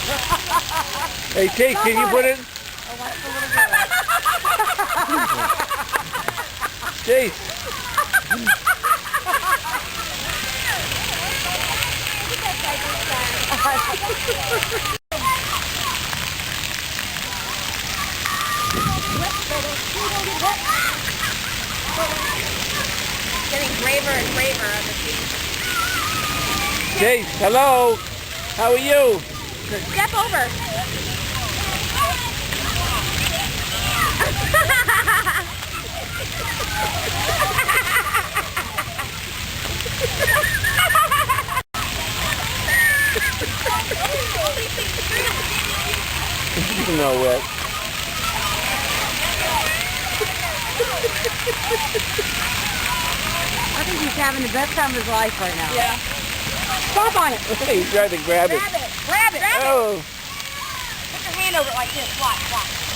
Hey, Chase, can you put it? Oh, watch the little girl. Chase. Getting braver and braver on the feet. Chase, hello. How are you? Step over. No wet. I think he's having the best time of his life right now. Yeah. Stomp on it. He tried to grab it. Grab it. Grab it. Oh. Put your hand over it like this. Watch.